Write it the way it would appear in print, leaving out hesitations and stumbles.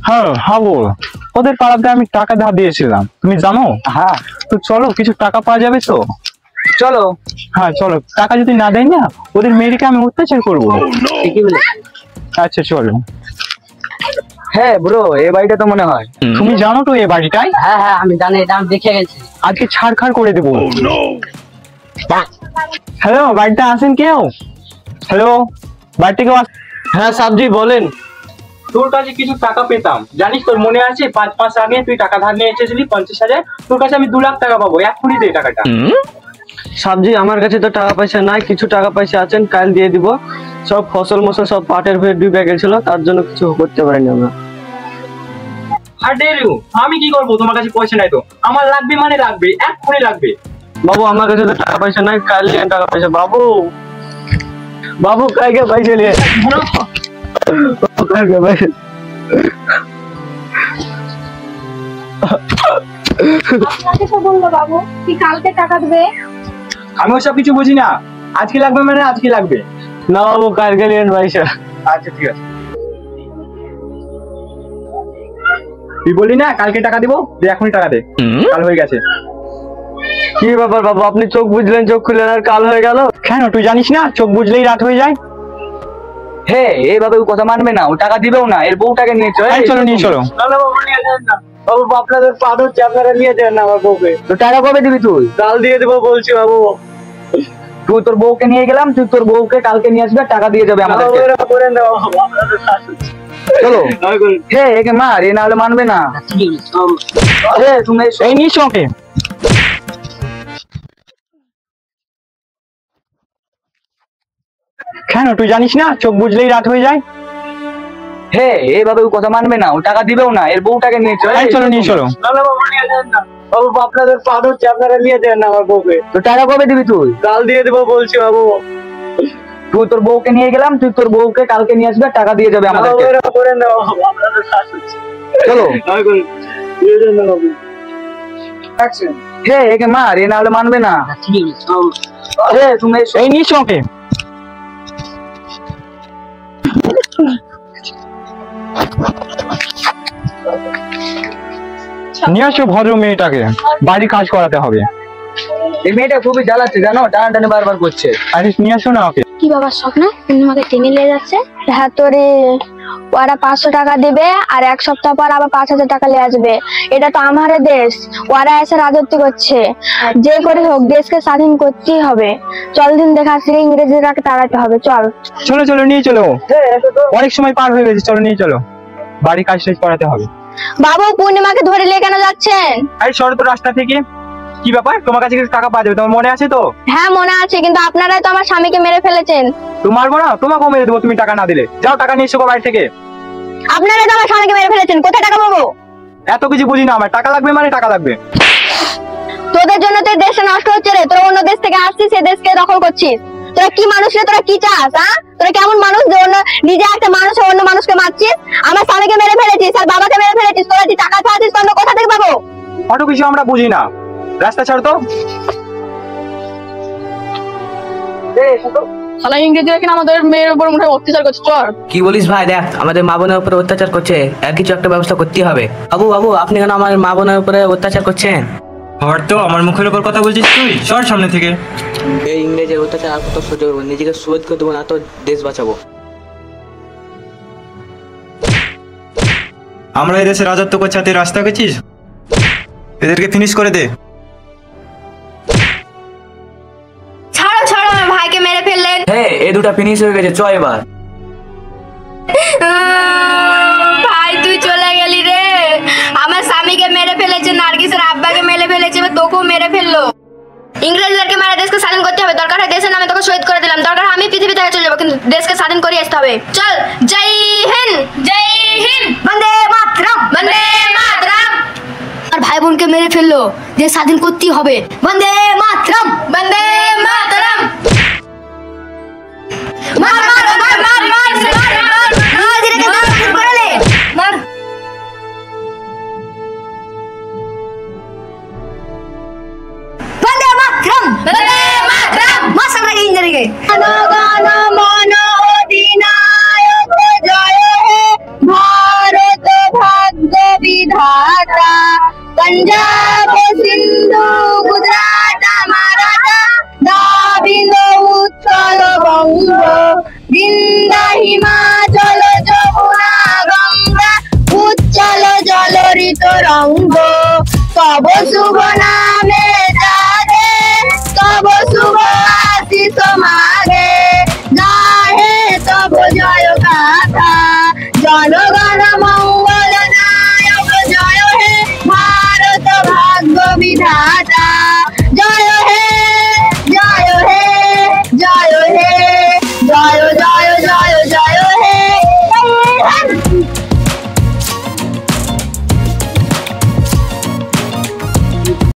হ্যাঁ হাবুল, ওদের পাড়াতে আমি টাকা ধার দিয়েছিলাম, তুমি জানো? হ্যাঁ তো চলো কিছু টাকা পাওয়া যাবে তো। চলো। হ্যাঁ চলো, টাকা যদি না দেয় না ওদের মেয়েকে আমি অত্যাচার করবো। ঠিকই বলে। আচ্ছা চলো। হ্যাঁ ব্রো, এই বাড়িটা তো মনে হয়। তুমি জানো তো এই বাড়িটাই? হ্যাঁ হ্যাঁ আমি জানি, এটা আমি দেখে গেছি। আজকে ছাড়খাড় করে দেবো। হ্যালো, বাড়িতে আসেন কেউ? হ্যালো, বাড়িতে কেউ? হ্যাঁ সাবজি বলেন। তোর কাছে কিছু টাকা পেতাম, জানিস? তোর মনে আছে 5 মাস আগে তুই টাকা ধার নিয়ে এসেছিলি 50,000? তোর কাছে আমি 2 লাখ টাকা পাবো, এক্ষুনি দে টাকাটা। সাবজি আমার কাছে তো টাকা পয়সা নাই, কিছু টাকা পয়সা আছেন, কাল দিয়ে দিব। সব ফসল মসল সব পাটের ভেড় ডুবে গেছিল, তার জন্য কিছু করতে পারিনি আমরা। আমি কি করবো? তোমার কাছে পয়সা নাই তো? আমার লাগবে মানে লাগবে, এক্ষুনি লাগবে। বাবু আমার কাছে তো টাকা পয়সা নাই, কাল দিয়ে টাকা পয়সা। বাবু বাবু কালকে পয়সা নিয়ে কালকে পয়সা। আপনাকে তো বললো বাবু কি কালকে টাকা দেবে। আমি ওসব কিছু বুঝি না, আজকে লাগবে মানে আজকে লাগবে। না বাবু কালকে নিয়ে পয়সা। আচ্ছা ঠিক আছে, তুই বলি না কালকে টাকা দিব, দে এখনই টাকা দে, কাল হয়ে গেছে। কি ব্যাপার বাবু, আপনি চোখ বুঝলেন চোখ খুললেন আর কাল হয়ে গেল? কেন তুই জানিস না চোখ বুঝলেই রাত হয়ে যায়? হ্যাঁ এইভাবে ও কথা মানবে না, ও টাকা দিবেও না, এর বউটাকে নিয়ে চলো। চলো নিয়ে চলো। না না বাবু নিয়ে যান না বাবু, আপনাদের পা ধরছে, আপনারা নিয়ে যান না আমার বউকে। তো টাকা কবে দিবি তুই? কাল দিয়ে দেবো বলছি বাবু। তুই তোর বউকে নিয়ে গেলাম, তুই তোর বউকে কালকে নিয়ে আসবে, টাকা দিয়ে যাবে আমাদেরকে। চলো। হ্যাঁ একে মার, এ না হলে মানবে না। তুমি এই নিয়ে চোখে। কেন তুই জানিস না চোখ বুঝলেই রাত হয়ে যায়? হ্যাঁ এইভাবে ও কথা মানবে না, ও টাকা দিবেও না, এর বউটাকে নিয়ে চলো। চলো নিয়ে চলো। না না বাবু নিয়ে যান না বাবু, আপনাদের পা ধরছে, আপনারা নিয়ে যান না আমার বউকে। তো টাকা কবে দিবি তুই? কাল দিয়ে দেবো বলছি বাবু। তুই তোর বউকে নিয়ে গেলাম, তুই তোর বউকে কালকে নিয়ে আসবে, টাকা দিয়ে যাবে আমাদেরকে। চলো। হ্যাঁ একে মার, এ না হলে মানবে না। তুমি এই নিয়ে চোখে। নিয়ে আসো ভদ্র মেয়েটাকে, বাড়ি কাজ করাতে হবে। এই মেয়েটা খুবই জ্বালাচ্ছে জানো, টানাটানি বারবার করছে। আরে নিয়ে আসো না ওকে। কি বাবা স্বপ্ন, তুমি আমাকে টেনে নিয়ে যাচ্ছে? হ্যাঁ তোরে ওরা 500 টাকা দিবে আর 1 সপ্তাহ পর আবার 5,000 টাকা নিয়ে আসবে। এটা তো আমার দেশ, ওরা এসে রাজত্ব করছে। যে করে হোক দেশকে স্বাধীন করতেই হবে। চল দিন দেখাচ্ছি, ইংরেজরাকে তাড়াতে হবে। চল চলো চলো নিয়ে চলো, অনেক সময় পার হয়ে গেছে, চলো নিয়ে চলো, বাড়ি কাজ শেষ করাতে হবে। বাবু পূর্ণিমাকে ধরে নিয়ে কেন যাচ্ছেন? আরে সরো তো রাস্তা থেকে। কি ব্যাপার, তোমার কাছে কিছু টাকা পাওয়া যাবে, তোমার মনে আছে তো? হ্যাঁ মনে আছে, কিন্তু আপনারাই তো আমার স্বামীকে মেরে ফেলেছেন। তুমি মারবো না, তোমাকেও মেরে দেবো তুমি টাকা না দিলে। যাও টাকা নিয়ে এসো বাড়ি থেকে। আপনারাই তো আমার স্বামীকে মেরে ফেলেছেন, কোথায় টাকা পাবো? এত কিছু বুঝি না, আমার টাকা লাগবে মানে টাকা লাগবে। তোদের জন্য তো দেশটা নষ্ট হচ্ছে রে। তোরা অন্য দেশ থেকে আসছিস, সে দেশকে দখল করছিস। তোরা কি মানুষ রে? তোরা কি চাস? হ্যাঁ তোরা কেমন মানুষ যে অন্য নিজে একটা মানুষ অন্য মানুষকে মারছিস? আমার স্বামীকে মেরে ফেলেছিস আর বাবাকে মেরে ফেলেছিস। তোরা যে টাকা চাচ্ছিস তোরা কোথা থেকে পাবো? অত কিছু আমরা বুঝি না, রাস্তা ছাড় তো। শালা ইংরেজিরা কিনা আমাদের মেয়ের উপর মনে হয় অত্যাচার করছে। চল। কি বলিস ভাই, দেখ আমাদের মা বোনের উপরে অত্যাচার করছে, আর কিছু একটা ব্যবস্থা করতে হবে। বাবু বাবু আপনি কেন আমার মা বোনের উপরে অত্যাচার করছেন? হর তো আমার মুখের উপর কথা বলছিস তুই, সর সামনে থেকে। এই ইংরেজের অত্যাচার আর কত সহ্য করবো, নিজেকে শোধ করে দেবো না তো দেশ বাঁচাবো। আমরা এদেশে রাজত্ব করছি, তুই রাস্তা গেছিস, এদেরকে ফিনিশ করে দে। ছাড়ো ছাড়ো, আমার ভাইকে মেরে ফেললেন। হ্যাঁ এই দুটা ফিনিশ হয়ে গেছে, চ এবার। ভাই তুই চলে গেলি রে। আমার স্বামীকে মেরে ফেলেছে, নার্গিসের আব্বাকে মেরে ফেলেছে, এবার তোকেও মেরে ফেললো। ইংরেজদেরকে মারা দেশকে স্বাধীন করতে হবে। দরকার হয় দেশের নামে তোকে শহীদ করে দিলাম, দরকার আমি পৃথিবী থেকে চলে যাবো, কিন্তু দেশকে স্বাধীন করে আসতে হবে। চল। জয় হিন্দ, জয় হিন্দ, বন্দে মাতরম, বন্দে মাতরম। আর ভাই বোনকে মেরে ফেললো, দেশ স্বাধীন করতেই হবে। বন্দে মাতরম, বন্দে মাতরম। মার মার মার মার মার মার মার মার ধীরে ধীরে করে লে মার। বন্দে মাতরম, বন্দে মাতরম। মাসাল রে ইঞ্জিনিয়ারিং জনগণ মন অধিনায়ক জয় হে ভারত ভাই। विधाता पंजाब सिंधु गुजरात मराठा दाबिंद उत्कल बंग बिंदा हिमाचल যমুনা গঙ্গা উচ্ছল জলরিত রঙ্গ তব শুভ নামে যাদে তব শুভ আশিস মাগে গাহে তব জয় গাথা জনগণ মঙ্গল নায়ক জয় হে ভারত ভাগ্য বিধাতা।